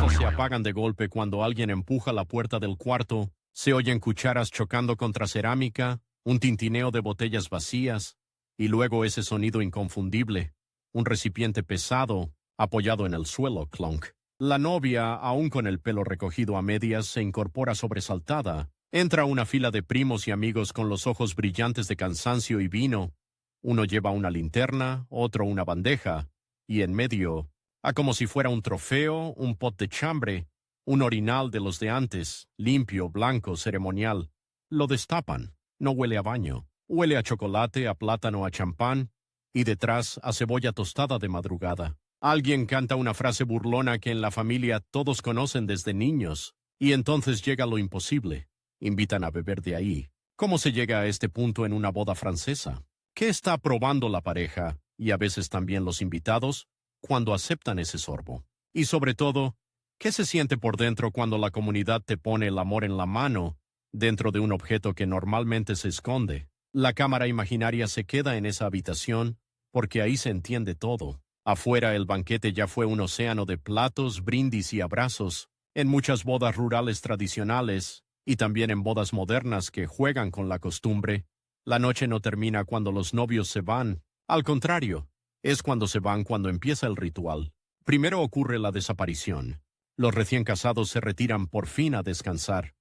luces se apagan de golpe cuando alguien empuja la puerta del cuarto, se oyen cucharas chocando contra cerámica, un tintineo de botellas vacías, y luego ese sonido inconfundible, un recipiente pesado, apoyado en el suelo, clonk. La novia, aún con el pelo recogido a medias, se incorpora sobresaltada. Entra una fila de primos y amigos con los ojos brillantes de cansancio y vino. Uno lleva una linterna, otro una bandeja, y en medio, como si fuera un trofeo, un pot de chambre, un orinal de los de antes, limpio, blanco, ceremonial. Lo destapan. No huele a baño. Huele a chocolate, a plátano, a champán, y detrás a cebolla tostada de madrugada. Alguien canta una frase burlona que en la familia todos conocen desde niños, y entonces llega lo imposible. Invitan a beber de ahí. ¿Cómo se llega a este punto en una boda francesa? ¿Qué está probando la pareja, y a veces también los invitados, cuando aceptan ese sorbo? Y sobre todo, ¿qué se siente por dentro cuando la comunidad te pone el amor en la mano, dentro de un objeto que normalmente se esconde? La cámara imaginaria se queda en esa habitación, porque ahí se entiende todo. Afuera el banquete ya fue un océano de platos, brindis y abrazos, en muchas bodas rurales tradicionales, y también en bodas modernas que juegan con la costumbre. La noche no termina cuando los novios se van. Al contrario, es cuando se van cuando empieza el ritual. Primero ocurre la desaparición. Los recién casados se retiran por fin a descansar.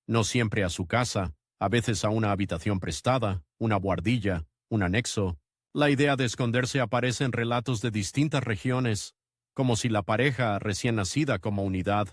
No siempre a su casa, a veces a una habitación prestada, una buhardilla, un anexo. La idea de esconderse aparece en relatos de distintas regiones, como si la pareja recién nacida como unidad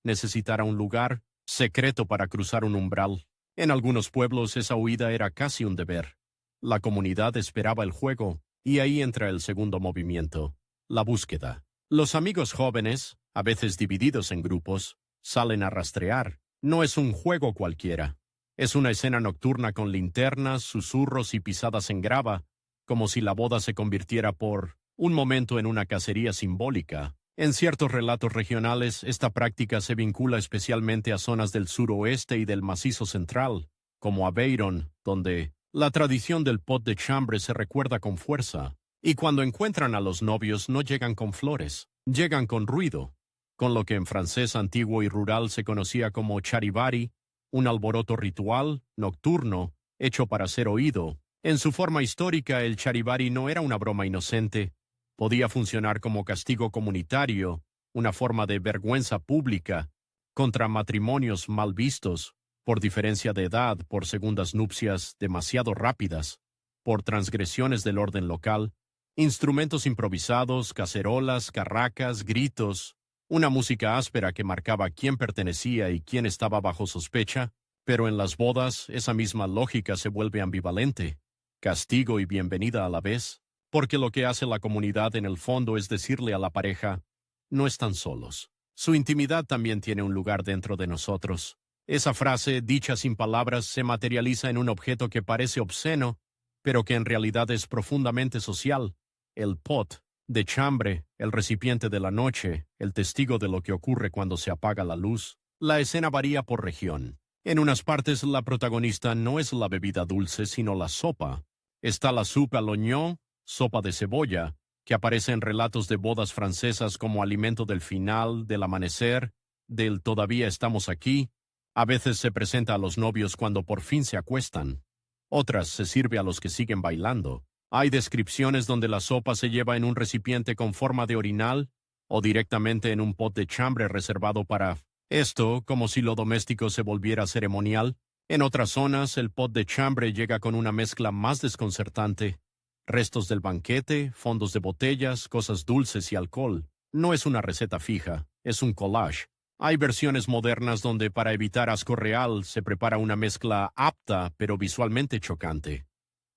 necesitara un lugar secreto para cruzar un umbral. En algunos pueblos esa huida era casi un deber. La comunidad esperaba el juego, y ahí entra el segundo movimiento, la búsqueda. Los amigos jóvenes, a veces divididos en grupos, salen a rastrear. No es un juego cualquiera. Es una escena nocturna con linternas, susurros y pisadas en grava, como si la boda se convirtiera por un momento en una cacería simbólica. En ciertos relatos regionales, esta práctica se vincula especialmente a zonas del suroeste y del Macizo Central, como Aveyron, donde la tradición del pot de chambre se recuerda con fuerza. Y cuando encuentran a los novios no llegan con flores, llegan con ruido, con lo que en francés antiguo y rural se conocía como charivari, un alboroto ritual, nocturno, hecho para ser oído. En su forma histórica, el charivari no era una broma inocente. Podía funcionar como castigo comunitario, una forma de vergüenza pública, contra matrimonios mal vistos, por diferencia de edad, por segundas nupcias demasiado rápidas, por transgresiones del orden local, instrumentos improvisados, cacerolas, carracas, gritos, una música áspera que marcaba quién pertenecía y quién estaba bajo sospecha, pero en las bodas esa misma lógica se vuelve ambivalente, castigo y bienvenida a la vez, porque lo que hace la comunidad en el fondo es decirle a la pareja, no están solos. Su intimidad también tiene un lugar dentro de nosotros. Esa frase, dicha sin palabras, se materializa en un objeto que parece obsceno, pero que en realidad es profundamente social, el pot de chambre, el recipiente de la noche, el testigo de lo que ocurre cuando se apaga la luz. La escena varía por región. En unas partes la protagonista no es la bebida dulce, sino la sopa. Está la soupe à l'oignon, sopa de cebolla, que aparece en relatos de bodas francesas como alimento del final, del amanecer, del todavía estamos aquí. A veces se presenta a los novios cuando por fin se acuestan. Otras se sirve a los que siguen bailando. Hay descripciones donde la sopa se lleva en un recipiente con forma de orinal o directamente en un pot de chambre reservado para esto, como si lo doméstico se volviera ceremonial. En otras zonas, el pot de chambre llega con una mezcla más desconcertante. Restos del banquete, fondos de botellas, cosas dulces y alcohol. No es una receta fija, es un collage. Hay versiones modernas donde para evitar asco real se prepara una mezcla apta pero visualmente chocante.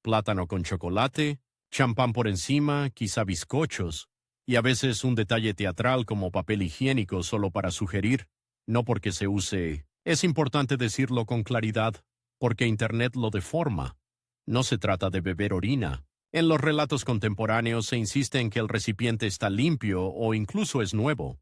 Plátano con chocolate, champán por encima, quizá bizcochos, y a veces un detalle teatral como papel higiénico solo para sugerir, no porque se use. Es importante decirlo con claridad, porque Internet lo deforma. No se trata de beber orina. En los relatos contemporáneos se insiste en que el recipiente está limpio o incluso es nuevo.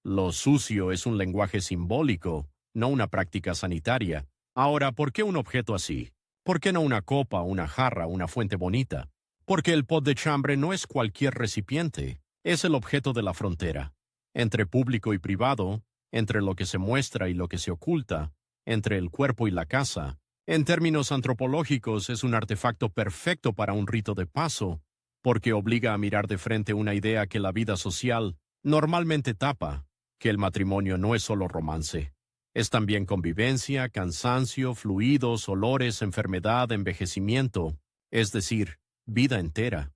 Lo sucio es un lenguaje simbólico, no una práctica sanitaria. Ahora, ¿por qué un objeto así? ¿Por qué no una copa, una jarra, una fuente bonita? Porque el pot de chambre no es cualquier recipiente, es el objeto de la frontera. Entre público y privado, entre lo que se muestra y lo que se oculta, entre el cuerpo y la casa. En términos antropológicos, es un artefacto perfecto para un rito de paso, porque obliga a mirar de frente una idea que la vida social normalmente tapa, que el matrimonio no es solo romance. Es también convivencia, cansancio, fluidos, olores, enfermedad, envejecimiento, es decir, vida entera.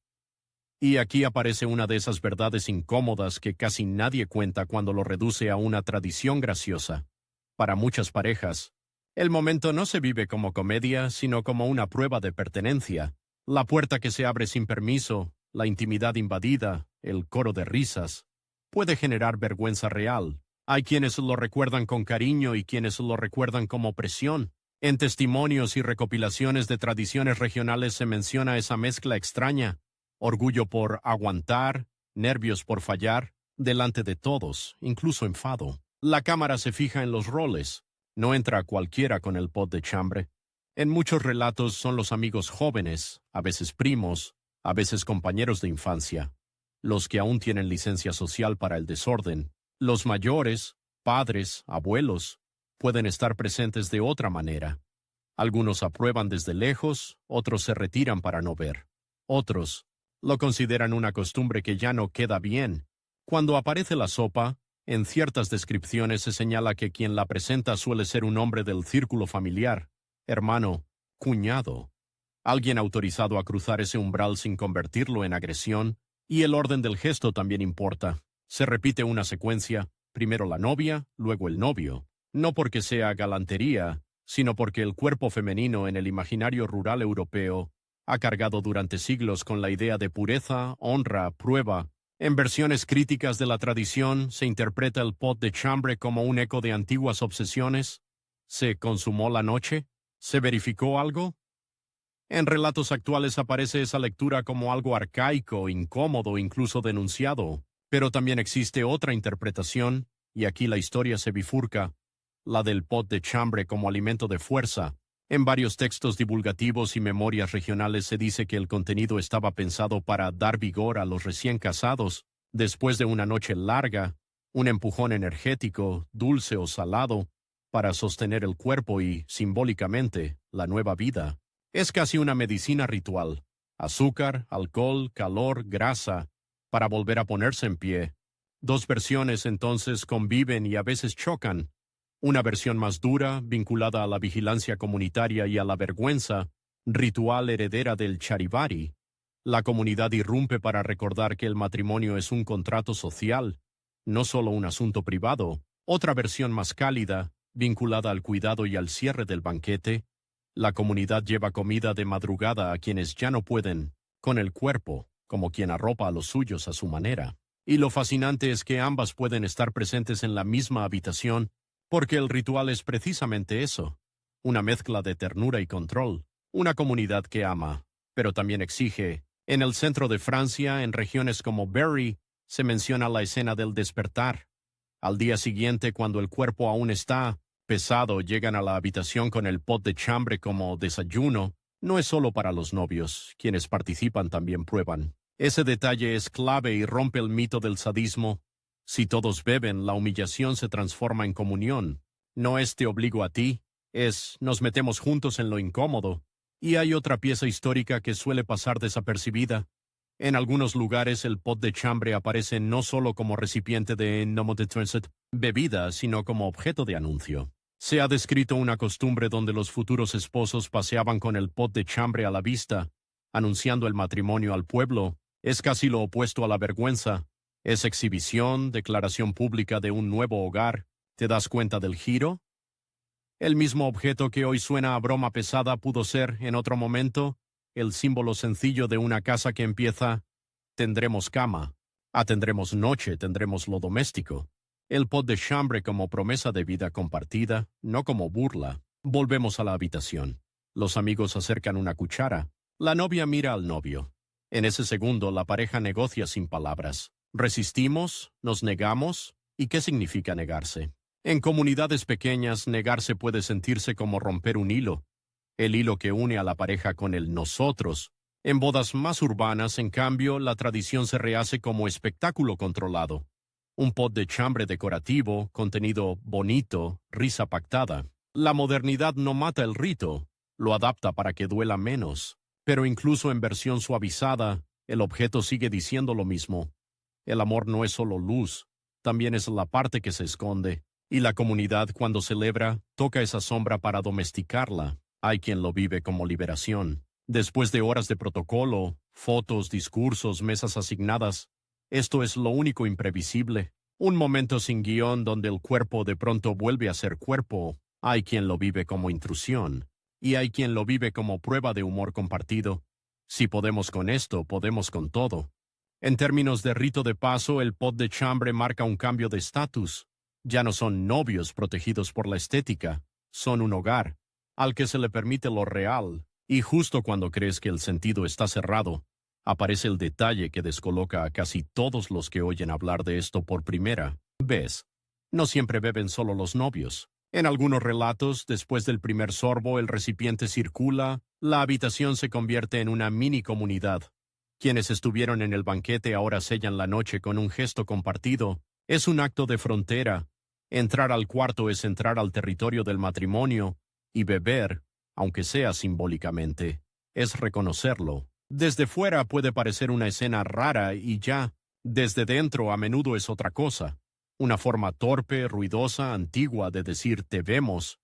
Y aquí aparece una de esas verdades incómodas que casi nadie cuenta cuando lo reduce a una tradición graciosa. Para muchas parejas, el momento no se vive como comedia, sino como una prueba de pertenencia. La puerta que se abre sin permiso, la intimidad invadida, el coro de risas, puede generar vergüenza real. Hay quienes lo recuerdan con cariño y quienes lo recuerdan como presión. En testimonios y recopilaciones de tradiciones regionales se menciona esa mezcla extraña: orgullo por aguantar, nervios por fallar, delante de todos, incluso enfado. La cámara se fija en los roles. No entra cualquiera con el pot de chambre. En muchos relatos son los amigos jóvenes, a veces primos, a veces compañeros de infancia, los que aún tienen licencia social para el desorden. Los mayores, padres, abuelos, pueden estar presentes de otra manera. Algunos aprueban desde lejos, otros se retiran para no ver. Otros lo consideran una costumbre que ya no queda bien. Cuando aparece la sopa, en ciertas descripciones se señala que quien la presenta suele ser un hombre del círculo familiar, hermano, cuñado, alguien autorizado a cruzar ese umbral sin convertirlo en agresión, y el orden del gesto también importa. Se repite una secuencia, primero la novia, luego el novio, no porque sea galantería, sino porque el cuerpo femenino en el imaginario rural europeo ha cargado durante siglos con la idea de pureza, honra, prueba. En versiones críticas de la tradición se interpreta el pot de chambre como un eco de antiguas obsesiones. ¿Se consumó la noche? ¿Se verificó algo? En relatos actuales aparece esa lectura como algo arcaico, incómodo, incluso denunciado. Pero también existe otra interpretación, y aquí la historia se bifurca, la del pot de chambre como alimento de fuerza. En varios textos divulgativos y memorias regionales se dice que el contenido estaba pensado para dar vigor a los recién casados, después de una noche larga, un empujón energético, dulce o salado, para sostener el cuerpo y, simbólicamente, la nueva vida. Es casi una medicina ritual. Azúcar, alcohol, calor, grasa, para volver a ponerse en pie. Dos versiones entonces conviven y a veces chocan. Una versión más dura, vinculada a la vigilancia comunitaria y a la vergüenza, ritual heredera del charivari. La comunidad irrumpe para recordar que el matrimonio es un contrato social, no solo un asunto privado. Otra versión más cálida, vinculada al cuidado y al cierre del banquete. La comunidad lleva comida de madrugada a quienes ya no pueden, con el cuerpo, como quien arropa a los suyos a su manera. Y lo fascinante es que ambas pueden estar presentes en la misma habitación, porque el ritual es precisamente eso, una mezcla de ternura y control, una comunidad que ama, pero también exige. En el centro de Francia, en regiones como Berry, se menciona la escena del despertar. Al día siguiente, cuando el cuerpo aún está pesado, llegan a la habitación con el pot de chambre como desayuno. No es solo para los novios, quienes participan también prueban. Ese detalle es clave y rompe el mito del sadismo. Si todos beben, la humillación se transforma en comunión. No es te obligo a ti, es nos metemos juntos en lo incómodo. Y hay otra pieza histórica que suele pasar desapercibida. En algunos lugares el pot de chambre aparece no solo como recipiente de bebida, sino como objeto de anuncio. Se ha descrito una costumbre donde los futuros esposos paseaban con el pot de chambre a la vista, anunciando el matrimonio al pueblo. Es casi lo opuesto a la vergüenza. Es exhibición, declaración pública de un nuevo hogar. ¿Te das cuenta del giro? El mismo objeto que hoy suena a broma pesada pudo ser, en otro momento, el símbolo sencillo de una casa que empieza: tendremos cama, tendremos noche, tendremos lo doméstico. El pot de chambre como promesa de vida compartida, no como burla. Volvemos a la habitación. Los amigos acercan una cuchara. La novia mira al novio. En ese segundo, la pareja negocia sin palabras. ¿Resistimos? ¿Nos negamos? ¿Y qué significa negarse? En comunidades pequeñas, negarse puede sentirse como romper un hilo. El hilo que une a la pareja con el nosotros. En bodas más urbanas, en cambio, la tradición se rehace como espectáculo controlado. Un pot de chambre decorativo, contenido bonito, risa pactada. La modernidad no mata el rito, lo adapta para que duela menos. Pero incluso en versión suavizada, el objeto sigue diciendo lo mismo. El amor no es solo luz, también es la parte que se esconde. Y la comunidad, cuando celebra, toca esa sombra para domesticarla. Hay quien lo vive como liberación. Después de horas de protocolo, fotos, discursos, mesas asignadas, esto es lo único imprevisible. Un momento sin guión donde el cuerpo de pronto vuelve a ser cuerpo. Hay quien lo vive como intrusión. Y hay quien lo vive como prueba de humor compartido. Si podemos con esto, podemos con todo. En términos de rito de paso, el pot de chambre marca un cambio de estatus. Ya no son novios protegidos por la estética, son un hogar, al que se le permite lo real. Y justo cuando crees que el sentido está cerrado, aparece el detalle que descoloca a casi todos los que oyen hablar de esto por primera vez. No siempre beben solo los novios. En algunos relatos, después del primer sorbo, el recipiente circula, la habitación se convierte en una mini comunidad. Quienes estuvieron en el banquete ahora sellan la noche con un gesto compartido. Es un acto de frontera. Entrar al cuarto es entrar al territorio del matrimonio, y beber, aunque sea simbólicamente, es reconocerlo. Desde fuera puede parecer una escena rara y ya, desde dentro a menudo es otra cosa. Una forma torpe, ruidosa, antigua de decir te vemos,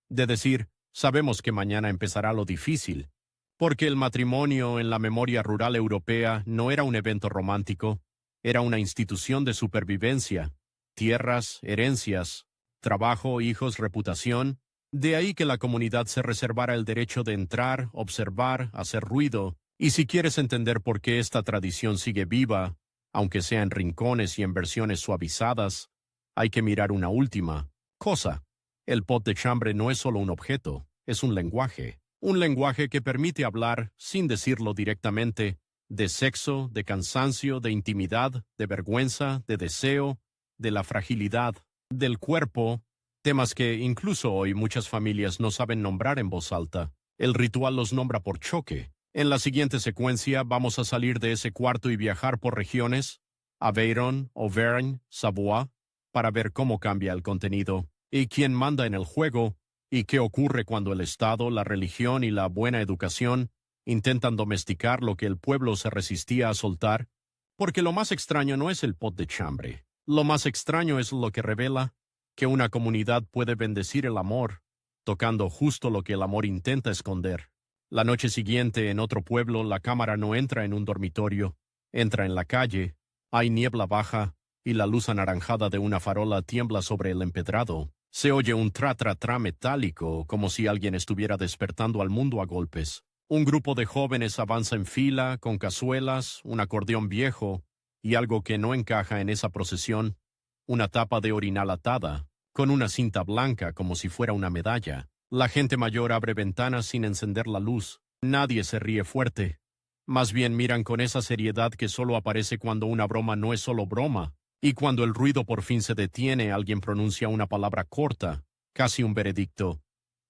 de decir sabemos que mañana empezará lo difícil. Porque el matrimonio en la memoria rural europea no era un evento romántico, era una institución de supervivencia, tierras, herencias, trabajo, hijos, reputación. De ahí que la comunidad se reservara el derecho de entrar, observar, hacer ruido, y si quieres entender por qué esta tradición sigue viva, aunque sea en rincones y en versiones suavizadas, hay que mirar una última cosa. El pot de chambre no es solo un objeto, es un lenguaje. Un lenguaje que permite hablar, sin decirlo directamente, de sexo, de cansancio, de intimidad, de vergüenza, de deseo, de la fragilidad, del cuerpo, temas que incluso hoy muchas familias no saben nombrar en voz alta. El ritual los nombra por choque. En la siguiente secuencia vamos a salir de ese cuarto y viajar por regiones, Aveyron, Auvergne, Savoie, para ver cómo cambia el contenido, y quién manda en el juego, y qué ocurre cuando el Estado, la religión y la buena educación intentan domesticar lo que el pueblo se resistía a soltar, porque lo más extraño no es el pot de chambre. Lo más extraño es lo que revela que una comunidad puede bendecir el amor, tocando justo lo que el amor intenta esconder. La noche siguiente, en otro pueblo, la cámara no entra en un dormitorio, entra en la calle, hay niebla baja, y la luz anaranjada de una farola tiembla sobre el empedrado. Se oye un tra-tra-tra metálico, como si alguien estuviera despertando al mundo a golpes. Un grupo de jóvenes avanza en fila, con cazuelas, un acordeón viejo, y algo que no encaja en esa procesión, una tapa de orinal atada, con una cinta blanca como si fuera una medalla. La gente mayor abre ventanas sin encender la luz. Nadie se ríe fuerte. Más bien miran con esa seriedad que solo aparece cuando una broma no es solo broma. Y cuando el ruido por fin se detiene, alguien pronuncia una palabra corta, casi un veredicto.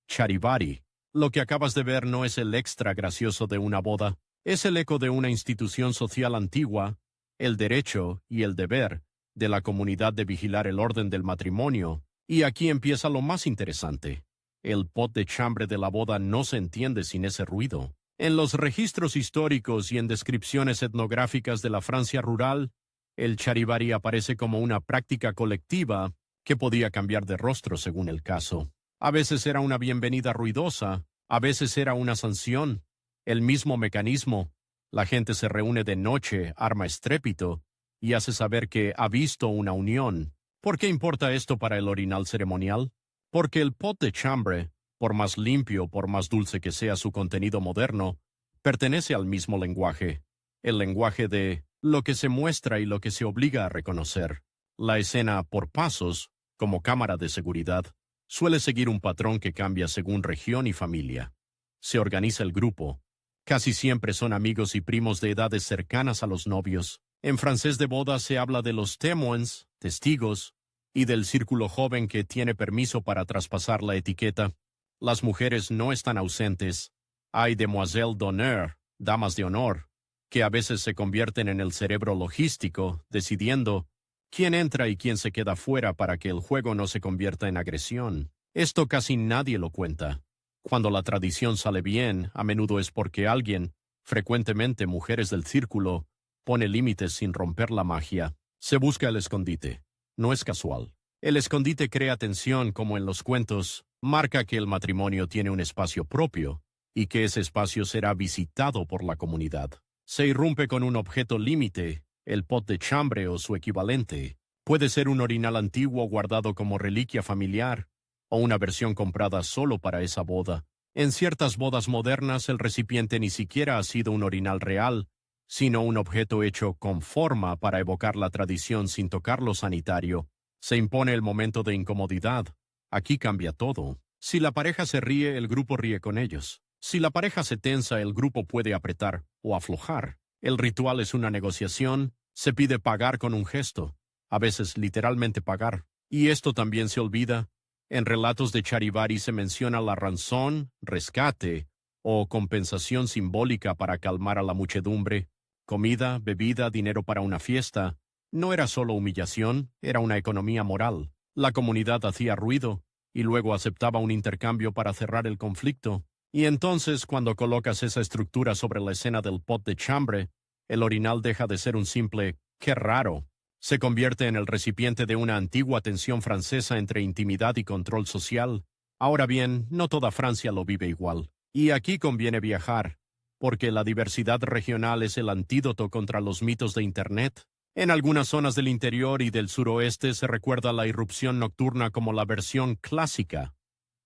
Charivari. Lo que acabas de ver no es el extra gracioso de una boda, es el eco de una institución social antigua, el derecho y el deber de la comunidad de vigilar el orden del matrimonio. Y aquí empieza lo más interesante. El pot de chambre de la boda no se entiende sin ese ruido. En los registros históricos y en descripciones etnográficas de la Francia rural, el charivari aparece como una práctica colectiva que podía cambiar de rostro según el caso. A veces era una bienvenida ruidosa, a veces era una sanción. El mismo mecanismo. La gente se reúne de noche, arma estrépito, y hace saber que ha visto una unión. ¿Por qué importa esto para el orinal ceremonial? Porque el pot de chambre, por más limpio, por más dulce que sea su contenido moderno, pertenece al mismo lenguaje. El lenguaje de lo que se muestra y lo que se obliga a reconocer. La escena por pasos, como cámara de seguridad, suele seguir un patrón que cambia según región y familia. Se organiza el grupo. Casi siempre son amigos y primos de edades cercanas a los novios. En francés de boda se habla de los témoins, testigos, y del círculo joven que tiene permiso para traspasar la etiqueta. Las mujeres no están ausentes. Hay demoiselles d'honneur, damas de honor, que a veces se convierten en el cerebro logístico, decidiendo, quién entra y quién se queda fuera para que el juego no se convierta en agresión. Esto casi nadie lo cuenta. Cuando la tradición sale bien, a menudo es porque alguien, frecuentemente mujeres del círculo, pone límites sin romper la magia. Se busca el escondite. No es casual. El escondite crea tensión como en los cuentos, marca que el matrimonio tiene un espacio propio y que ese espacio será visitado por la comunidad. Se irrumpe con un objeto límite, el pot de chambre o su equivalente. Puede ser un orinal antiguo guardado como reliquia familiar o una versión comprada solo para esa boda. En ciertas bodas modernas el recipiente ni siquiera ha sido un orinal real, sino un objeto hecho con forma para evocar la tradición sin tocar lo sanitario. Se impone el momento de incomodidad. Aquí cambia todo. Si la pareja se ríe, el grupo ríe con ellos. Si la pareja se tensa, el grupo puede apretar o aflojar. El ritual es una negociación. Se pide pagar con un gesto, a veces literalmente pagar. Y esto también se olvida. En relatos de Charivari se menciona la ranzón, rescate o compensación simbólica para calmar a la muchedumbre. Comida, bebida, dinero para una fiesta. No era solo humillación, era una economía moral. La comunidad hacía ruido y luego aceptaba un intercambio para cerrar el conflicto. Y entonces, cuando colocas esa estructura sobre la escena del pot de chambre, el orinal deja de ser un simple «qué raro». Se convierte en el recipiente de una antigua tensión francesa entre intimidad y control social. Ahora bien, no toda Francia lo vive igual. Y aquí conviene viajar, porque la diversidad regional es el antídoto contra los mitos de Internet. En algunas zonas del interior y del suroeste se recuerda la irrupción nocturna como la versión clásica.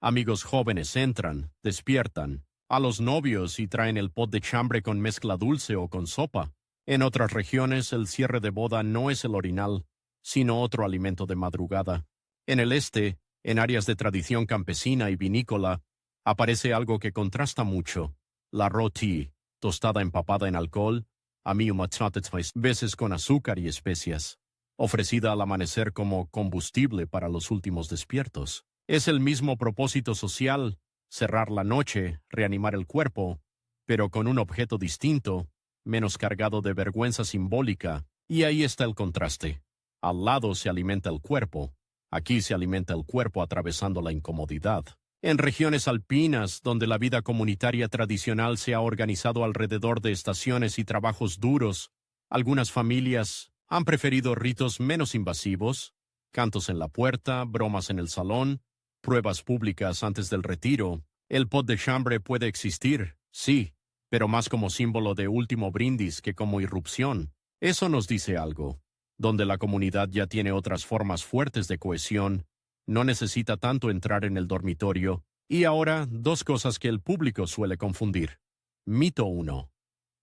Amigos jóvenes entran, despiertan a los novios y traen el pot de chambre con mezcla dulce o con sopa. En otras regiones el cierre de boda no es el orinal, sino otro alimento de madrugada. En el este, en áreas de tradición campesina y vinícola, aparece algo que contrasta mucho: la roti, tostada empapada en alcohol, veces con azúcar y especias, ofrecida al amanecer como combustible para los últimos despiertos. Es el mismo propósito social, cerrar la noche, reanimar el cuerpo, pero con un objeto distinto, menos cargado de vergüenza simbólica, y ahí está el contraste. Al lado se alimenta el cuerpo, aquí se alimenta el cuerpo atravesando la incomodidad. En regiones alpinas, donde la vida comunitaria tradicional se ha organizado alrededor de estaciones y trabajos duros, algunas familias han preferido ritos menos invasivos, cantos en la puerta, bromas en el salón, pruebas públicas antes del retiro. El pot de chambre puede existir, sí, pero más como símbolo de último brindis que como irrupción. Eso nos dice algo. Donde la comunidad ya tiene otras formas fuertes de cohesión, no necesita tanto entrar en el dormitorio. Y ahora, dos cosas que el público suele confundir. Mito 1.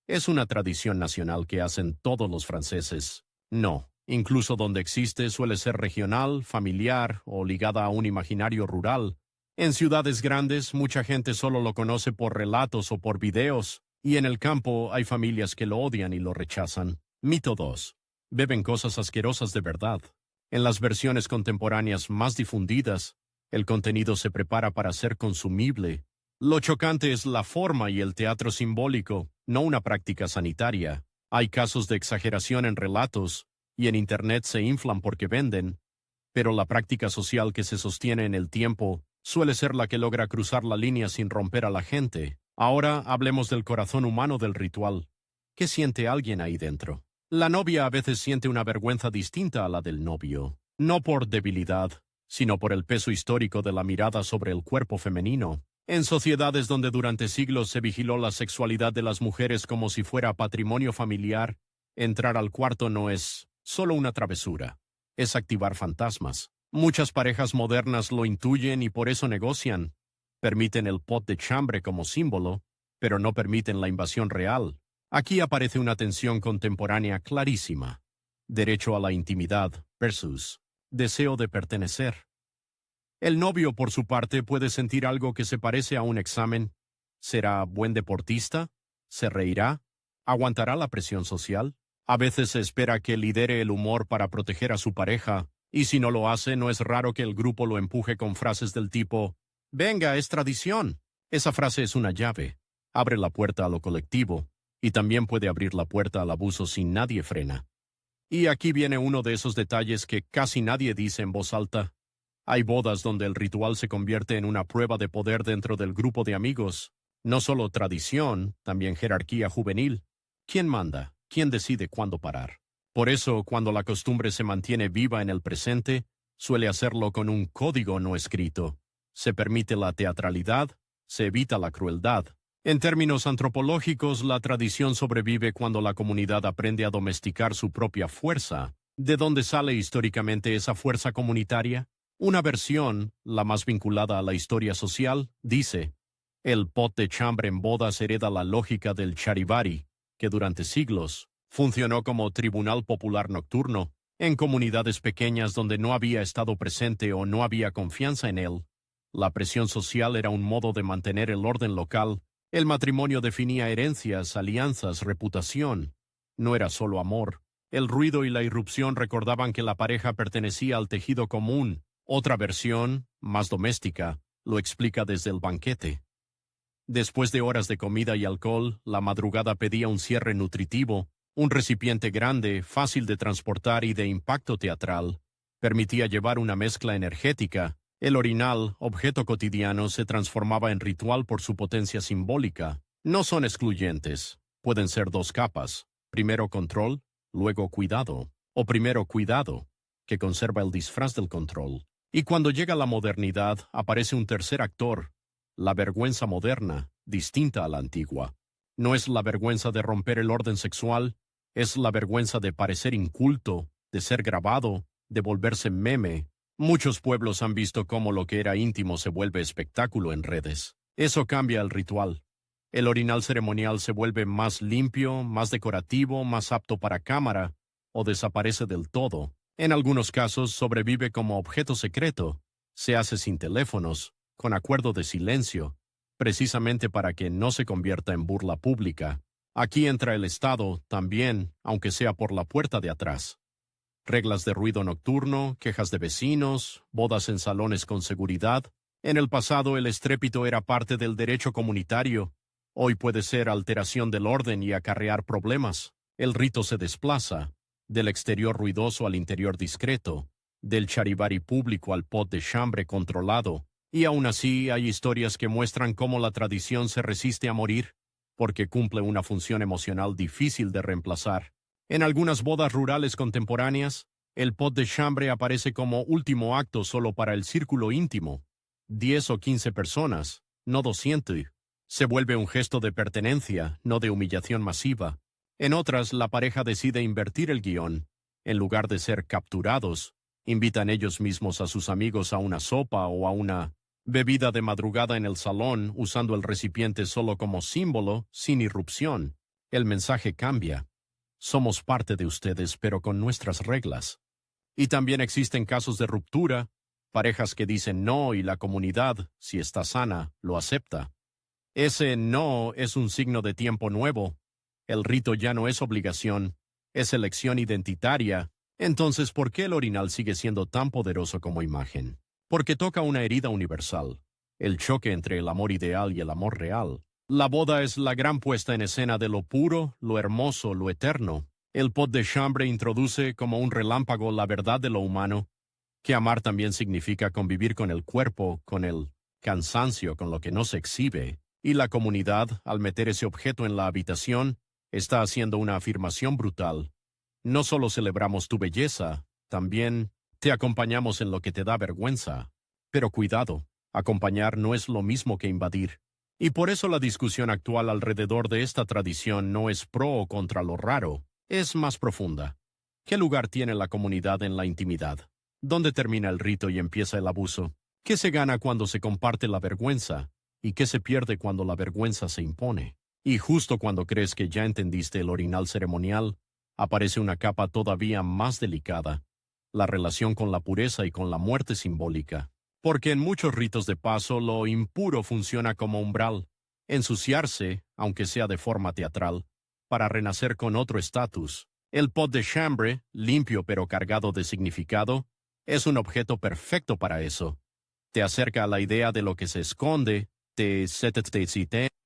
¿Es una tradición nacional que hacen todos los franceses? No. Incluso donde existe suele ser regional, familiar o ligada a un imaginario rural. En ciudades grandes, mucha gente solo lo conoce por relatos o por videos, y en el campo hay familias que lo odian y lo rechazan. Mito 2. Beben cosas asquerosas de verdad. En las versiones contemporáneas más difundidas, el contenido se prepara para ser consumible. Lo chocante es la forma y el teatro simbólico, no una práctica sanitaria. Hay casos de exageración en relatos, y en Internet se inflan porque venden, pero la práctica social que se sostiene en el tiempo suele ser la que logra cruzar la línea sin romper a la gente. Ahora hablemos del corazón humano del ritual. ¿Qué siente alguien ahí dentro? La novia a veces siente una vergüenza distinta a la del novio, no por debilidad, sino por el peso histórico de la mirada sobre el cuerpo femenino. En sociedades donde durante siglos se vigiló la sexualidad de las mujeres como si fuera patrimonio familiar, entrar al cuarto no es solo una travesura, es activar fantasmas. Muchas parejas modernas lo intuyen y por eso negocian. Permiten el pot de chambre como símbolo, pero no permiten la invasión real. Aquí aparece una tensión contemporánea clarísima. Derecho a la intimidad versus deseo de pertenecer. El novio, por su parte, puede sentir algo que se parece a un examen. ¿Será buen deportista? ¿Se reirá? ¿Aguantará la presión social? A veces se espera que lidere el humor para proteger a su pareja, y si no lo hace, no es raro que el grupo lo empuje con frases del tipo «Venga, es tradición». Esa frase es una llave. Abre la puerta a lo colectivo, y también puede abrir la puerta al abuso si nadie frena. Y aquí viene uno de esos detalles que casi nadie dice en voz alta. Hay bodas donde el ritual se convierte en una prueba de poder dentro del grupo de amigos. No solo tradición, también jerarquía juvenil. ¿Quién manda? ¿Quién decide cuándo parar? Por eso, cuando la costumbre se mantiene viva en el presente, suele hacerlo con un código no escrito. Se permite la teatralidad, se evita la crueldad. En términos antropológicos, la tradición sobrevive cuando la comunidad aprende a domesticar su propia fuerza. ¿De dónde sale históricamente esa fuerza comunitaria? Una versión, la más vinculada a la historia social, dice: el pot de chambre en bodas hereda la lógica del charivari, que durante siglos funcionó como tribunal popular nocturno, en comunidades pequeñas donde no había estado presente o no había confianza en él. La presión social era un modo de mantener el orden local. El matrimonio definía herencias, alianzas, reputación. No era solo amor. El ruido y la irrupción recordaban que la pareja pertenecía al tejido común. Otra versión, más doméstica, lo explica desde el banquete. Después de horas de comida y alcohol, la madrugada pedía un cierre nutritivo, un recipiente grande, fácil de transportar y de impacto teatral. Permitía llevar una mezcla energética. El orinal, objeto cotidiano, se transformaba en ritual por su potencia simbólica. No son excluyentes. Pueden ser dos capas. Primero control, luego cuidado. O primero cuidado, que conserva el disfraz del control. Y cuando llega la modernidad, aparece un tercer actor. La vergüenza moderna, distinta a la antigua. No es la vergüenza de romper el orden sexual, es la vergüenza de parecer inculto, de ser grabado, de volverse meme. Muchos pueblos han visto cómo lo que era íntimo se vuelve espectáculo en redes. Eso cambia el ritual. El orinal ceremonial se vuelve más limpio, más decorativo, más apto para cámara, o desaparece del todo. En algunos casos sobrevive como objeto secreto. Se hace sin teléfonos, con acuerdo de silencio, precisamente para que no se convierta en burla pública. Aquí entra el Estado, también, aunque sea por la puerta de atrás. Reglas de ruido nocturno, quejas de vecinos, bodas en salones con seguridad. En el pasado el estrépito era parte del derecho comunitario. Hoy puede ser alteración del orden y acarrear problemas. El rito se desplaza, del exterior ruidoso al interior discreto, del charivari público al pot de chambre controlado. Y aún así hay historias que muestran cómo la tradición se resiste a morir, porque cumple una función emocional difícil de reemplazar. En algunas bodas rurales contemporáneas, el pot de chambre aparece como último acto solo para el círculo íntimo. 10 o 15 personas, no 200. Se vuelve un gesto de pertenencia, no de humillación masiva. En otras, la pareja decide invertir el guión. En lugar de ser capturados, invitan ellos mismos a sus amigos a una sopa o a una bebida de madrugada en el salón, usando el recipiente solo como símbolo, sin irrupción. El mensaje cambia. Somos parte de ustedes, pero con nuestras reglas. Y también existen casos de ruptura, parejas que dicen no y la comunidad, si está sana, lo acepta. Ese no es un signo de tiempo nuevo. El rito ya no es obligación, es elección identitaria. Entonces, ¿por qué el orinal sigue siendo tan poderoso como imagen? Porque toca una herida universal, el choque entre el amor ideal y el amor real. La boda es la gran puesta en escena de lo puro, lo hermoso, lo eterno. El pot de chambre introduce como un relámpago la verdad de lo humano, que amar también significa convivir con el cuerpo, con el cansancio, con lo que no se exhibe. Y la comunidad, al meter ese objeto en la habitación, está haciendo una afirmación brutal. No solo celebramos tu belleza, también te acompañamos en lo que te da vergüenza. Pero cuidado, acompañar no es lo mismo que invadir. Y por eso la discusión actual alrededor de esta tradición no es pro o contra lo raro, es más profunda. ¿Qué lugar tiene la comunidad en la intimidad? ¿Dónde termina el rito y empieza el abuso? ¿Qué se gana cuando se comparte la vergüenza? ¿Y qué se pierde cuando la vergüenza se impone? Y justo cuando crees que ya entendiste el orinal ceremonial, aparece una capa todavía más delicada, la relación con la pureza y con la muerte simbólica. Porque en muchos ritos de paso lo impuro funciona como umbral, ensuciarse, aunque sea de forma teatral, para renacer con otro estatus. El pot de chambre, limpio pero cargado de significado, es un objeto perfecto para eso. Te acerca a la idea de lo que se esconde, te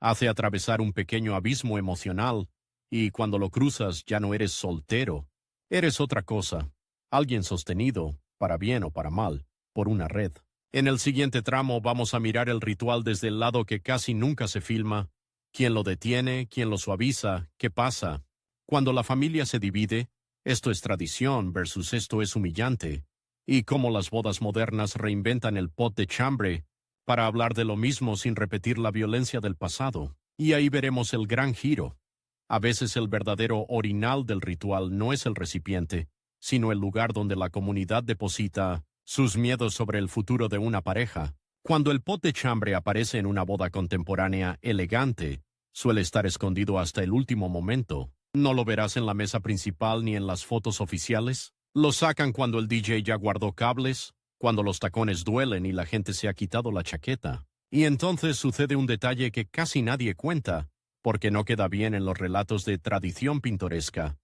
hace atravesar un pequeño abismo emocional, y cuando lo cruzas ya no eres soltero, Eres otra cosa, alguien sostenido, para bien o para mal, por una red. En el siguiente tramo vamos a mirar el ritual desde el lado que casi nunca se filma, quién lo detiene, quién lo suaviza, qué pasa. Cuando la familia se divide, esto es tradición versus esto es humillante, y cómo las bodas modernas reinventan el pot de chambre para hablar de lo mismo sin repetir la violencia del pasado. Y ahí veremos el gran giro. A veces el verdadero orinal del ritual no es el recipiente, sino el lugar donde la comunidad deposita sus miedos sobre el futuro de una pareja. Cuando el pot de chambre aparece en una boda contemporánea elegante, suele estar escondido hasta el último momento. No lo verás en la mesa principal ni en las fotos oficiales. Lo sacan cuando el DJ ya guardó cables, cuando los tacones duelen y la gente se ha quitado la chaqueta. Y entonces sucede un detalle que casi nadie cuenta, porque no queda bien en los relatos de tradición pintoresca.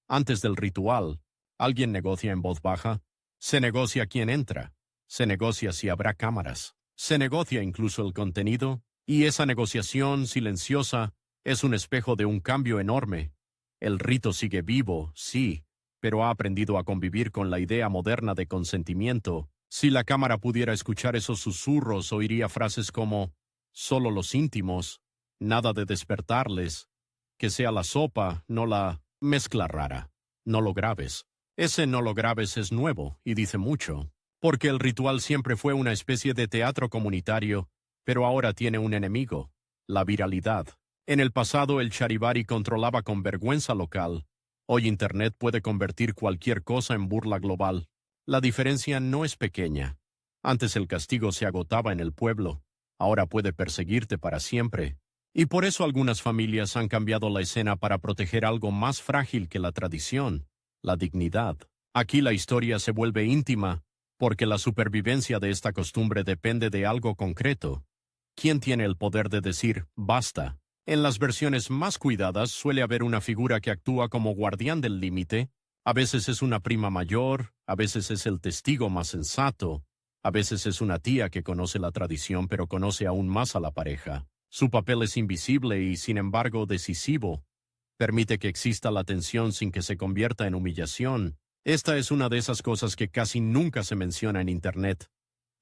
Antes del ritual, alguien negocia en voz baja. Se negocia quién entra. Se negocia si habrá cámaras. Se negocia incluso el contenido, y esa negociación silenciosa es un espejo de un cambio enorme. El rito sigue vivo, sí, pero ha aprendido a convivir con la idea moderna de consentimiento. Si la cámara pudiera escuchar esos susurros, oiría frases como «solo los íntimos», «nada de despertarles», «que sea la sopa, no la mezcla rara», «no lo grabes». Ese no lo grabes es nuevo y dice mucho, porque el ritual siempre fue una especie de teatro comunitario, pero ahora tiene un enemigo, la viralidad. En el pasado el charivari controlaba con vergüenza local. Hoy Internet puede convertir cualquier cosa en burla global. La diferencia no es pequeña. Antes el castigo se agotaba en el pueblo, ahora puede perseguirte para siempre. Y por eso algunas familias han cambiado la escena para proteger algo más frágil que la tradición. La dignidad. Aquí la historia se vuelve íntima, porque la supervivencia de esta costumbre depende de algo concreto. ¿Quién tiene el poder de decir basta? En las versiones más cuidadas suele haber una figura que actúa como guardián del límite. A veces es una prima mayor, a veces es el testigo más sensato, a veces es una tía que conoce la tradición pero conoce aún más a la pareja. Su papel es invisible y, sin embargo, decisivo. Permite que exista la tensión sin que se convierta en humillación. Esta es una de esas cosas que casi nunca se menciona en Internet.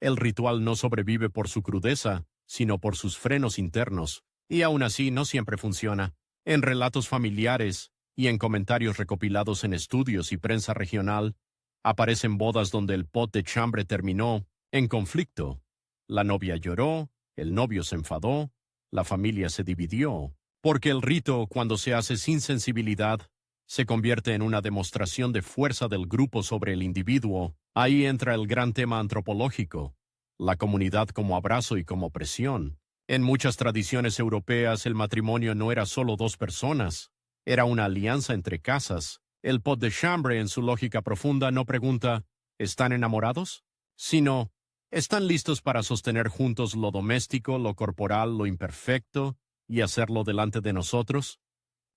El ritual no sobrevive por su crudeza, sino por sus frenos internos, y aún así no siempre funciona. En relatos familiares y en comentarios recopilados en estudios y prensa regional, aparecen bodas donde el pot de chambre terminó en conflicto. La novia lloró, el novio se enfadó, la familia se dividió. Porque el rito, cuando se hace sin sensibilidad, se convierte en una demostración de fuerza del grupo sobre el individuo. Ahí entra el gran tema antropológico, la comunidad como abrazo y como presión. En muchas tradiciones europeas el matrimonio no era solo dos personas, era una alianza entre casas. El pot de chambre en su lógica profunda no pregunta ¿están enamorados?, sino ¿están listos para sostener juntos lo doméstico, lo corporal, lo imperfecto, y hacerlo delante de nosotros?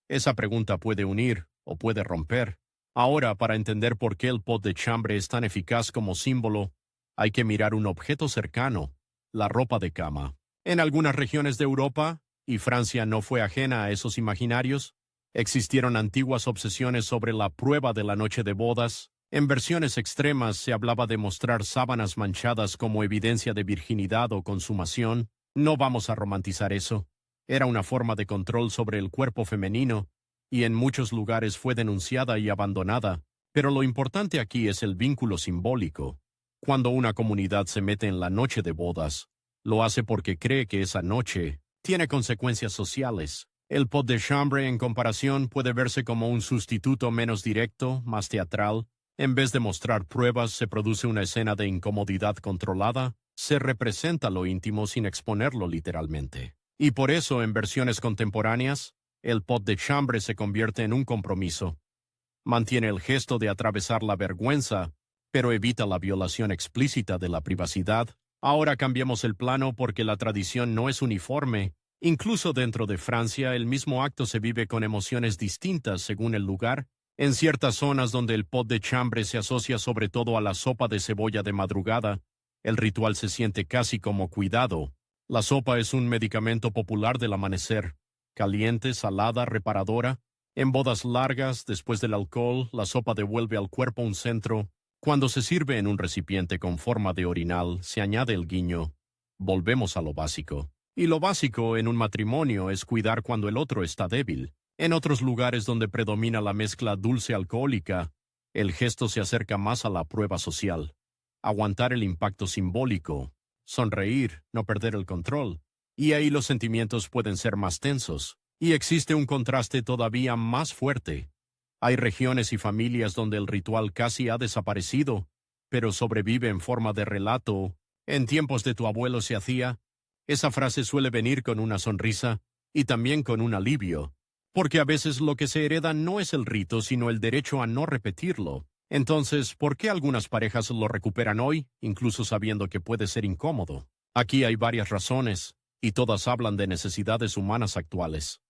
Esa pregunta puede unir o puede romper. Ahora, para entender por qué el pot de chambre es tan eficaz como símbolo, hay que mirar un objeto cercano, la ropa de cama. En algunas regiones de Europa, y Francia no fue ajena a esos imaginarios, existieron antiguas obsesiones sobre la prueba de la noche de bodas. En versiones extremas se hablaba de mostrar sábanas manchadas como evidencia de virginidad o consumación. No vamos a romantizar eso. Era una forma de control sobre el cuerpo femenino, y en muchos lugares fue denunciada y abandonada, pero lo importante aquí es el vínculo simbólico. Cuando una comunidad se mete en la noche de bodas, lo hace porque cree que esa noche tiene consecuencias sociales. El pot de chambre, en comparación, puede verse como un sustituto menos directo, más teatral. En vez de mostrar pruebas, se produce una escena de incomodidad controlada, se representa lo íntimo sin exponerlo literalmente. Y por eso, en versiones contemporáneas, el pot de chambre se convierte en un compromiso. Mantiene el gesto de atravesar la vergüenza, pero evita la violación explícita de la privacidad. Ahora cambiemos el plano porque la tradición no es uniforme. Incluso dentro de Francia, el mismo acto se vive con emociones distintas según el lugar. En ciertas zonas donde el pot de chambre se asocia sobre todo a la sopa de cebolla de madrugada, el ritual se siente casi como cuidado. La sopa es un medicamento popular del amanecer, caliente, salada, reparadora. En bodas largas, después del alcohol, la sopa devuelve al cuerpo un centro. Cuando se sirve en un recipiente con forma de orinal, se añade el guiño. Volvemos a lo básico. Y lo básico en un matrimonio es cuidar cuando el otro está débil. En otros lugares donde predomina la mezcla dulce-alcohólica, el gesto se acerca más a la prueba social. Aguantar el impacto simbólico, sonreír, no perder el control. Y ahí los sentimientos pueden ser más tensos. Y existe un contraste todavía más fuerte. Hay regiones y familias donde el ritual casi ha desaparecido, pero sobrevive en forma de relato. En tiempos de tu abuelo se hacía. Esa frase suele venir con una sonrisa y también con un alivio, porque a veces lo que se hereda no es el rito, sino el derecho a no repetirlo. Entonces, ¿por qué algunas parejas lo recuperan hoy, incluso sabiendo que puede ser incómodo? Aquí hay varias razones, y todas hablan de necesidades humanas actuales.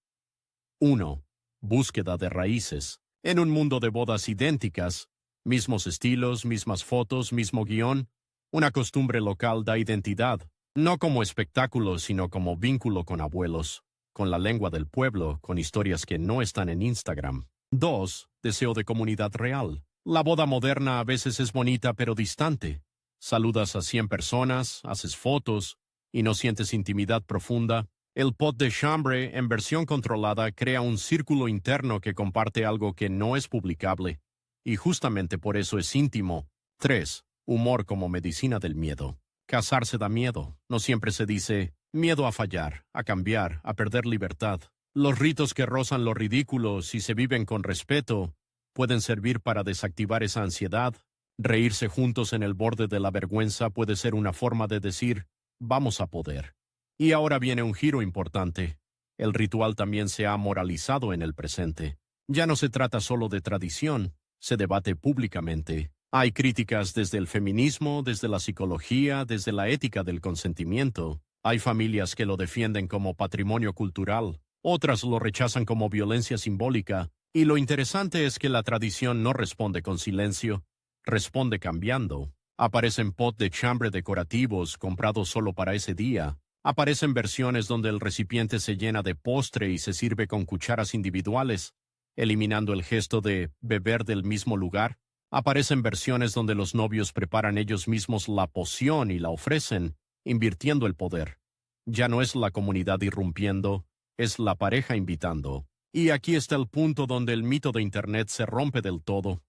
1. Búsqueda de raíces. En un mundo de bodas idénticas, mismos estilos, mismas fotos, mismo guión, una costumbre local da identidad, no como espectáculo, sino como vínculo con abuelos, con la lengua del pueblo, con historias que no están en Instagram. 2. Deseo de comunidad real. La boda moderna a veces es bonita pero distante. Saludas a 100 personas, haces fotos, y no sientes intimidad profunda. El pot de chambre en versión controlada crea un círculo interno que comparte algo que no es publicable, y justamente por eso es íntimo. 3. Humor como medicina del miedo. Casarse da miedo. No siempre se dice miedo a fallar, a cambiar, a perder libertad. Los ritos que rozan lo ridículo, si se viven con respeto, pueden servir para desactivar esa ansiedad. Reírse juntos en el borde de la vergüenza puede ser una forma de decir, vamos a poder. Y ahora viene un giro importante. El ritual también se ha moralizado en el presente. Ya no se trata solo de tradición, se debate públicamente. Hay críticas desde el feminismo, desde la psicología, desde la ética del consentimiento. Hay familias que lo defienden como patrimonio cultural, otras lo rechazan como violencia simbólica, y lo interesante es que la tradición no responde con silencio, responde cambiando. Aparecen pots de chambre decorativos comprados solo para ese día. Aparecen versiones donde el recipiente se llena de postre y se sirve con cucharas individuales, eliminando el gesto de beber del mismo lugar. Aparecen versiones donde los novios preparan ellos mismos la poción y la ofrecen, invirtiendo el poder. Ya no es la comunidad irrumpiendo, es la pareja invitando. Y aquí está el punto donde el mito de Internet se rompe del todo.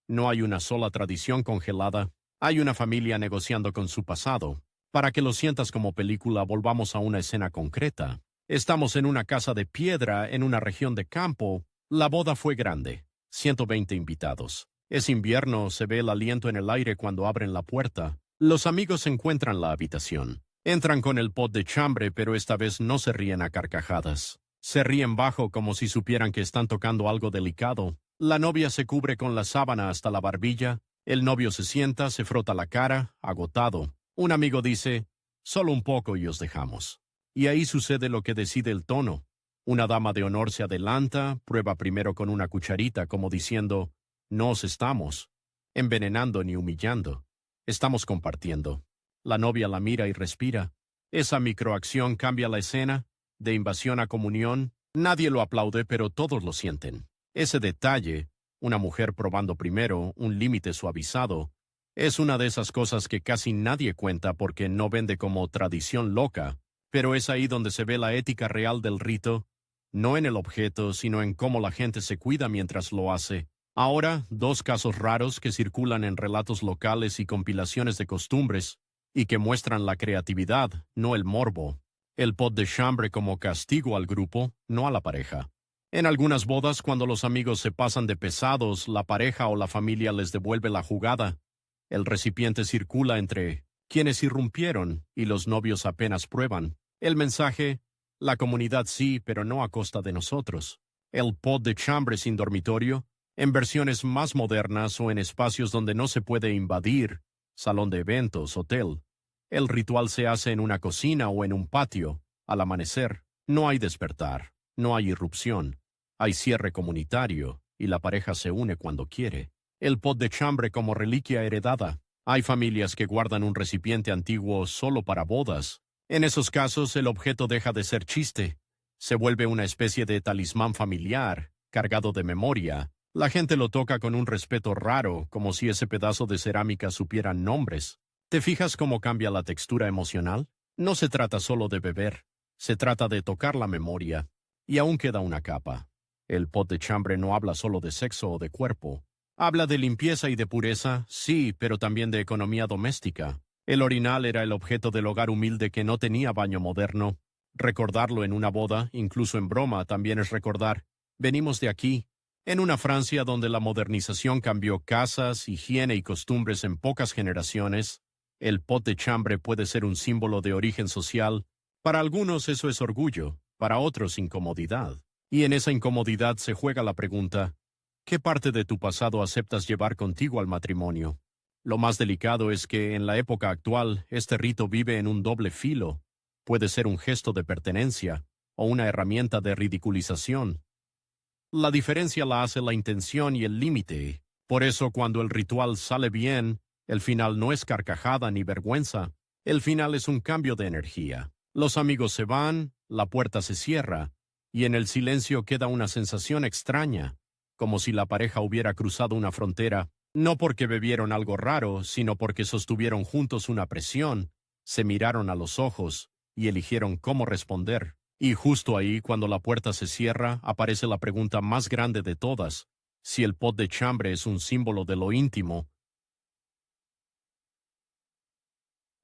No hay una sola tradición congelada, hay una familia negociando con su pasado. Para que lo sientas como película, volvamos a una escena concreta. Estamos en una casa de piedra en una región de campo. La boda fue grande, 120 invitados. Es invierno, se ve el aliento en el aire cuando abren la puerta. Los amigos encuentran la habitación. Entran con el pot de chambre, pero esta vez no se ríen a carcajadas. Se ríen bajo como si supieran que están tocando algo delicado. La novia se cubre con la sábana hasta la barbilla. El novio se sienta, se frota la cara, agotado. Un amigo dice, solo un poco y os dejamos. Y ahí sucede lo que decide el tono. Una dama de honor se adelanta, prueba primero con una cucharita como diciendo, no os estamos envenenando ni humillando. Estamos compartiendo. La novia la mira y respira. Esa microacción cambia la escena, de invasión a comunión. Nadie lo aplaude, pero todos lo sienten. Ese detalle, una mujer probando primero, un límite suavizado, es una de esas cosas que casi nadie cuenta porque no vende como tradición loca, pero es ahí donde se ve la ética real del rito, no en el objeto, sino en cómo la gente se cuida mientras lo hace. Ahora, dos casos raros que circulan en relatos locales y compilaciones de costumbres, y que muestran la creatividad, no el morbo. El pot de chambre como castigo al grupo, no a la pareja. En algunas bodas, cuando los amigos se pasan de pesados, la pareja o la familia les devuelve la jugada. El recipiente circula entre quienes irrumpieron y los novios apenas prueban. El mensaje, la comunidad sí, pero no a costa de nosotros. El pot de chambre sin dormitorio, en versiones más modernas o en espacios donde no se puede invadir, salón de eventos, hotel. El ritual se hace en una cocina o en un patio, al amanecer. No hay despertar, no hay irrupción. Hay cierre comunitario y la pareja se une cuando quiere. El pot de chambre como reliquia heredada. Hay familias que guardan un recipiente antiguo solo para bodas. En esos casos, el objeto deja de ser chiste. Se vuelve una especie de talismán familiar, cargado de memoria. La gente lo toca con un respeto raro, como si ese pedazo de cerámica supiera nombres. ¿Te fijas cómo cambia la textura emocional? No se trata solo de beber, se trata de tocar la memoria. Y aún queda una capa. El pot de chambre no habla solo de sexo o de cuerpo. Habla de limpieza y de pureza, sí, pero también de economía doméstica. El orinal era el objeto del hogar humilde que no tenía baño moderno. Recordarlo en una boda, incluso en broma, también es recordar. Venimos de aquí, en una Francia donde la modernización cambió casas, higiene y costumbres en pocas generaciones. El pot de chambre puede ser un símbolo de origen social. Para algunos eso es orgullo, para otros incomodidad. Y en esa incomodidad se juega la pregunta, ¿qué parte de tu pasado aceptas llevar contigo al matrimonio? Lo más delicado es que en la época actual este rito vive en un doble filo. Puede ser un gesto de pertenencia o una herramienta de ridiculización. La diferencia la hace la intención y el límite. Por eso cuando el ritual sale bien, el final no es carcajada ni vergüenza. El final es un cambio de energía. Los amigos se van, la puerta se cierra, y en el silencio queda una sensación extraña, como si la pareja hubiera cruzado una frontera, no porque bebieron algo raro, sino porque sostuvieron juntos una presión, se miraron a los ojos y eligieron cómo responder. Y justo ahí, cuando la puerta se cierra, aparece la pregunta más grande de todas. Si el pot de chambre es un símbolo de lo íntimo,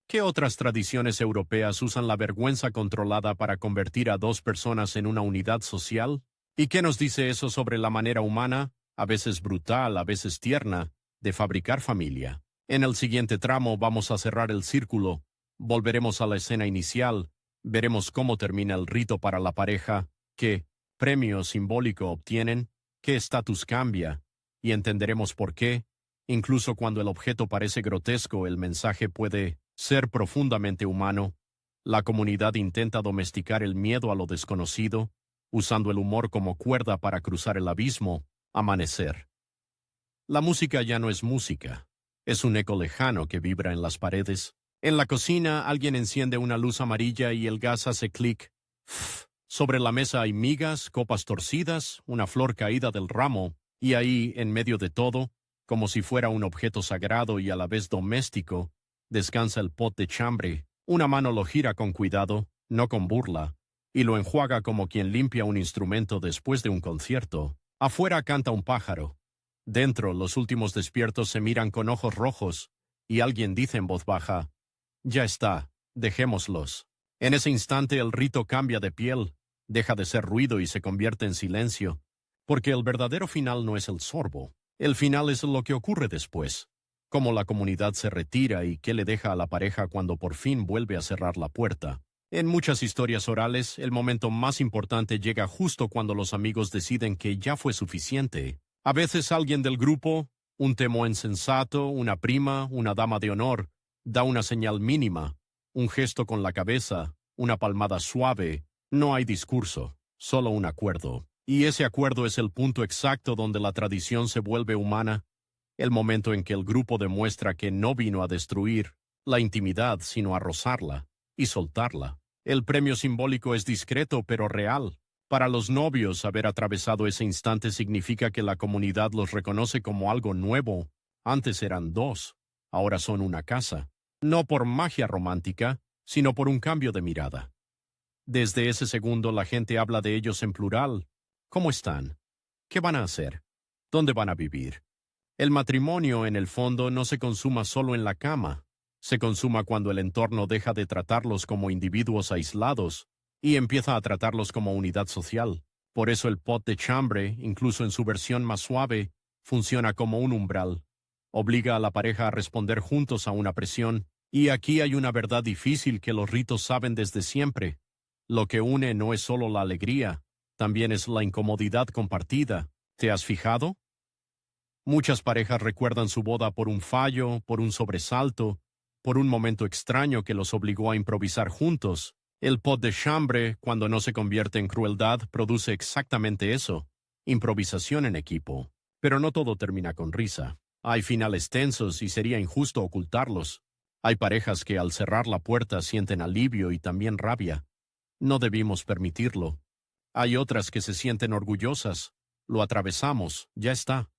¿qué otras tradiciones europeas usan la vergüenza controlada para convertir a dos personas en una unidad social? ¿Y qué nos dice eso sobre la manera humana, a veces brutal, a veces tierna, de fabricar familia? En el siguiente tramo vamos a cerrar el círculo, volveremos a la escena inicial, veremos cómo termina el rito para la pareja, qué premio simbólico obtienen, qué estatus cambia, y entenderemos por qué, incluso cuando el objeto parece grotesco, el mensaje puede ser profundamente humano. La comunidad intenta domesticar el miedo a lo desconocido, usando el humor como cuerda para cruzar el abismo. Amanecer. La música ya no es música, es un eco lejano que vibra en las paredes. En la cocina alguien enciende una luz amarilla y el gas hace clic. Sobre la mesa hay migas, copas torcidas, una flor caída del ramo, y ahí, en medio de todo, como si fuera un objeto sagrado y a la vez doméstico, descansa el pot de chambre. Una mano lo gira con cuidado, no con burla, y lo enjuaga como quien limpia un instrumento después de un concierto. Afuera canta un pájaro. Dentro, los últimos despiertos se miran con ojos rojos, y alguien dice en voz baja, «Ya está, dejémoslos». En ese instante el rito cambia de piel, deja de ser ruido y se convierte en silencio, porque el verdadero final no es el sorbo. El final es lo que ocurre después, cómo la comunidad se retira y qué le deja a la pareja cuando por fin vuelve a cerrar la puerta. En muchas historias orales, el momento más importante llega justo cuando los amigos deciden que ya fue suficiente. A veces alguien del grupo, un temo insensato, una prima, una dama de honor, da una señal mínima, un gesto con la cabeza, una palmada suave. No hay discurso, solo un acuerdo. Y ese acuerdo es el punto exacto donde la tradición se vuelve humana, el momento en que el grupo demuestra que no vino a destruir la intimidad, sino a rozarla y soltarla. El premio simbólico es discreto pero real. Para los novios, haber atravesado ese instante significa que la comunidad los reconoce como algo nuevo. Antes eran dos, ahora son una casa. No por magia romántica, sino por un cambio de mirada. Desde ese segundo la gente habla de ellos en plural. ¿Cómo están? ¿Qué van a hacer? ¿Dónde van a vivir? El matrimonio, en el fondo, no se consuma solo en la cama. Se consuma cuando el entorno deja de tratarlos como individuos aislados y empieza a tratarlos como unidad social. Por eso el pot de chambre, incluso en su versión más suave, funciona como un umbral. Obliga a la pareja a responder juntos a una presión. Y aquí hay una verdad difícil que los ritos saben desde siempre. Lo que une no es solo la alegría, también es la incomodidad compartida. ¿Te has fijado? Muchas parejas recuerdan su boda por un fallo, por un sobresalto, por un momento extraño que los obligó a improvisar juntos. El pot de chambre, cuando no se convierte en crueldad, produce exactamente eso, improvisación en equipo. Pero no todo termina con risa. Hay finales tensos y sería injusto ocultarlos. Hay parejas que al cerrar la puerta sienten alivio y también rabia. No debimos permitirlo. Hay otras que se sienten orgullosas, lo atravesamos, ya está.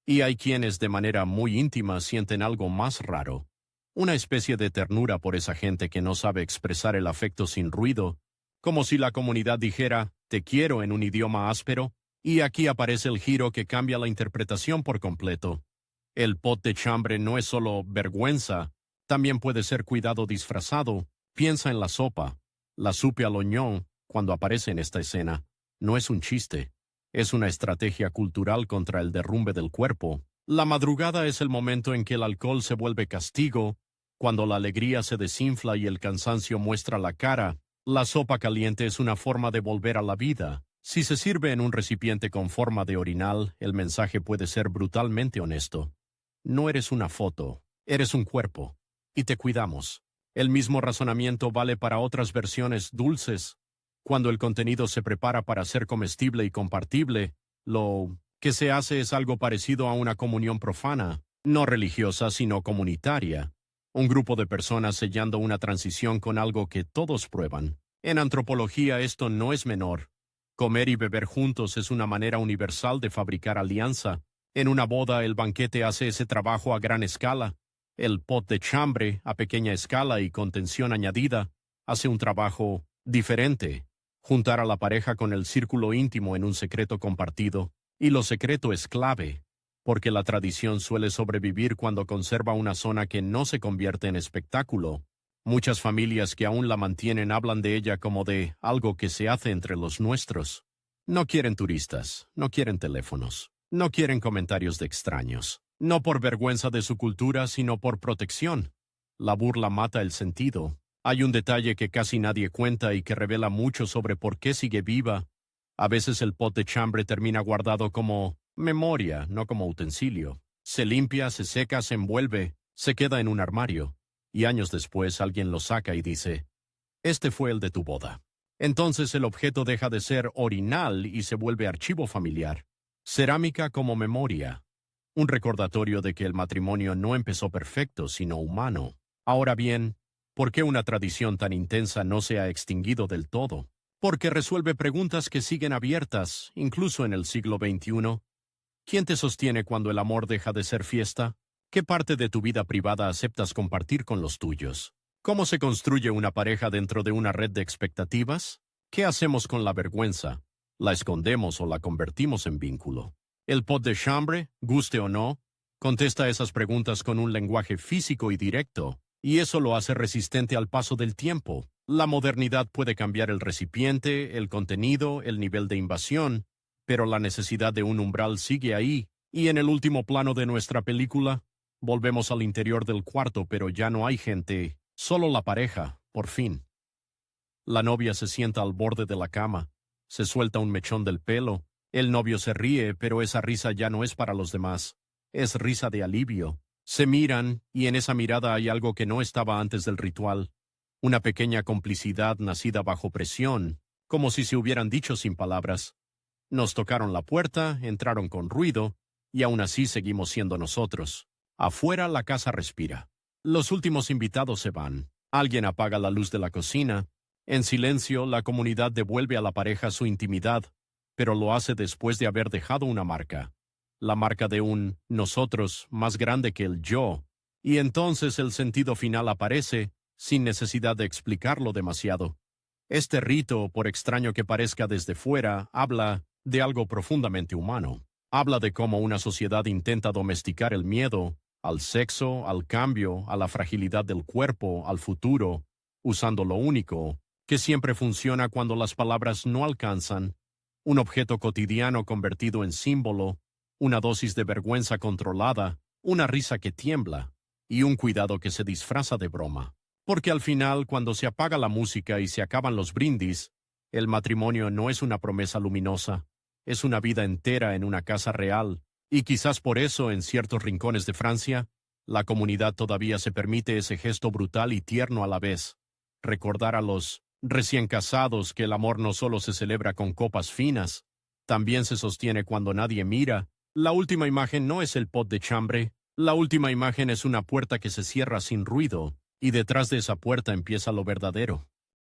Y hay quienes de manera muy íntima sienten algo más raro, una especie de ternura por esa gente que no sabe expresar el afecto sin ruido, como si la comunidad dijera, te quiero en un idioma áspero, y aquí aparece el giro que cambia la interpretación por completo. El pot de chambre no es solo vergüenza, también puede ser cuidado disfrazado. Piensa en la sopa. La soupe à l'oignon, cuando aparece en esta escena, no es un chiste. Es una estrategia cultural contra el derrumbe del cuerpo. La madrugada es el momento en que el alcohol se vuelve castigo, cuando la alegría se desinfla y el cansancio muestra la cara. La sopa caliente es una forma de volver a la vida. Si se sirve en un recipiente con forma de orinal, el mensaje puede ser brutalmente honesto. No eres una foto, eres un cuerpo, y te cuidamos. El mismo razonamiento vale para otras versiones dulces. Cuando el contenido se prepara para ser comestible y compartible, lo que se hace es algo parecido a una comunión profana, no religiosa sino comunitaria. Un grupo de personas sellando una transición con algo que todos prueban. En antropología esto no es menor. Comer y beber juntos es una manera universal de fabricar alianza. En una boda el banquete hace ese trabajo a gran escala. El pot de chambre, a pequeña escala y con tensión añadida, hace un trabajo diferente. Juntar a la pareja con el círculo íntimo en un secreto compartido. Y lo secreto es clave, porque la tradición suele sobrevivir cuando conserva una zona que no se convierte en espectáculo. Muchas familias que aún la mantienen hablan de ella como de algo que se hace entre los nuestros. No quieren turistas, no quieren teléfonos, no quieren comentarios de extraños. No por vergüenza de su cultura, sino por protección. La burla mata el sentido. Hay un detalle que casi nadie cuenta y que revela mucho sobre por qué sigue viva. A veces el pot de chambre termina guardado como memoria, no como utensilio. Se limpia, se seca, se envuelve, se queda en un armario. Y años después alguien lo saca y dice, este fue el de tu boda. Entonces el objeto deja de ser orinal y se vuelve archivo familiar. Cerámica como memoria. Un recordatorio de que el matrimonio no empezó perfecto, sino humano. Ahora bien, ¿por qué una tradición tan intensa no se ha extinguido del todo? Porque resuelve preguntas que siguen abiertas, incluso en el siglo XXI. ¿Quién te sostiene cuando el amor deja de ser fiesta? ¿Qué parte de tu vida privada aceptas compartir con los tuyos? ¿Cómo se construye una pareja dentro de una red de expectativas? ¿Qué hacemos con la vergüenza? ¿La escondemos o la convertimos en vínculo? El pot de chambre, guste o no, contesta esas preguntas con un lenguaje físico y directo, y eso lo hace resistente al paso del tiempo. La modernidad puede cambiar el recipiente, el contenido, el nivel de invasión, pero la necesidad de un umbral sigue ahí, y en el último plano de nuestra película, volvemos al interior del cuarto, pero ya no hay gente, solo la pareja, por fin. La novia se sienta al borde de la cama, se suelta un mechón del pelo, el novio se ríe, pero esa risa ya no es para los demás, es risa de alivio. Se miran, y en esa mirada hay algo que no estaba antes del ritual, una pequeña complicidad nacida bajo presión, como si se hubieran dicho sin palabras. Nos tocaron la puerta, entraron con ruido, y aún así seguimos siendo nosotros. Afuera la casa respira. Los últimos invitados se van. Alguien apaga la luz de la cocina. En silencio, la comunidad devuelve a la pareja su intimidad, pero lo hace después de haber dejado una marca. La marca de un nosotros más grande que el yo. Y entonces el sentido final aparece, sin necesidad de explicarlo demasiado. Este rito, por extraño que parezca desde fuera, habla de algo profundamente humano. Habla de cómo una sociedad intenta domesticar el miedo, al sexo, al cambio, a la fragilidad del cuerpo, al futuro, usando lo único, que siempre funciona cuando las palabras no alcanzan, un objeto cotidiano convertido en símbolo, una dosis de vergüenza controlada, una risa que tiembla, y un cuidado que se disfraza de broma. Porque al final, cuando se apaga la música y se acaban los brindis, el matrimonio no es una promesa luminosa, es una vida entera en una casa real, y quizás por eso en ciertos rincones de Francia, la comunidad todavía se permite ese gesto brutal y tierno a la vez. Recordar a los recién casados que el amor no solo se celebra con copas finas, también se sostiene cuando nadie mira. La última imagen no es el pot de chambre, la última imagen es una puerta que se cierra sin ruido, y detrás de esa puerta empieza lo verdadero.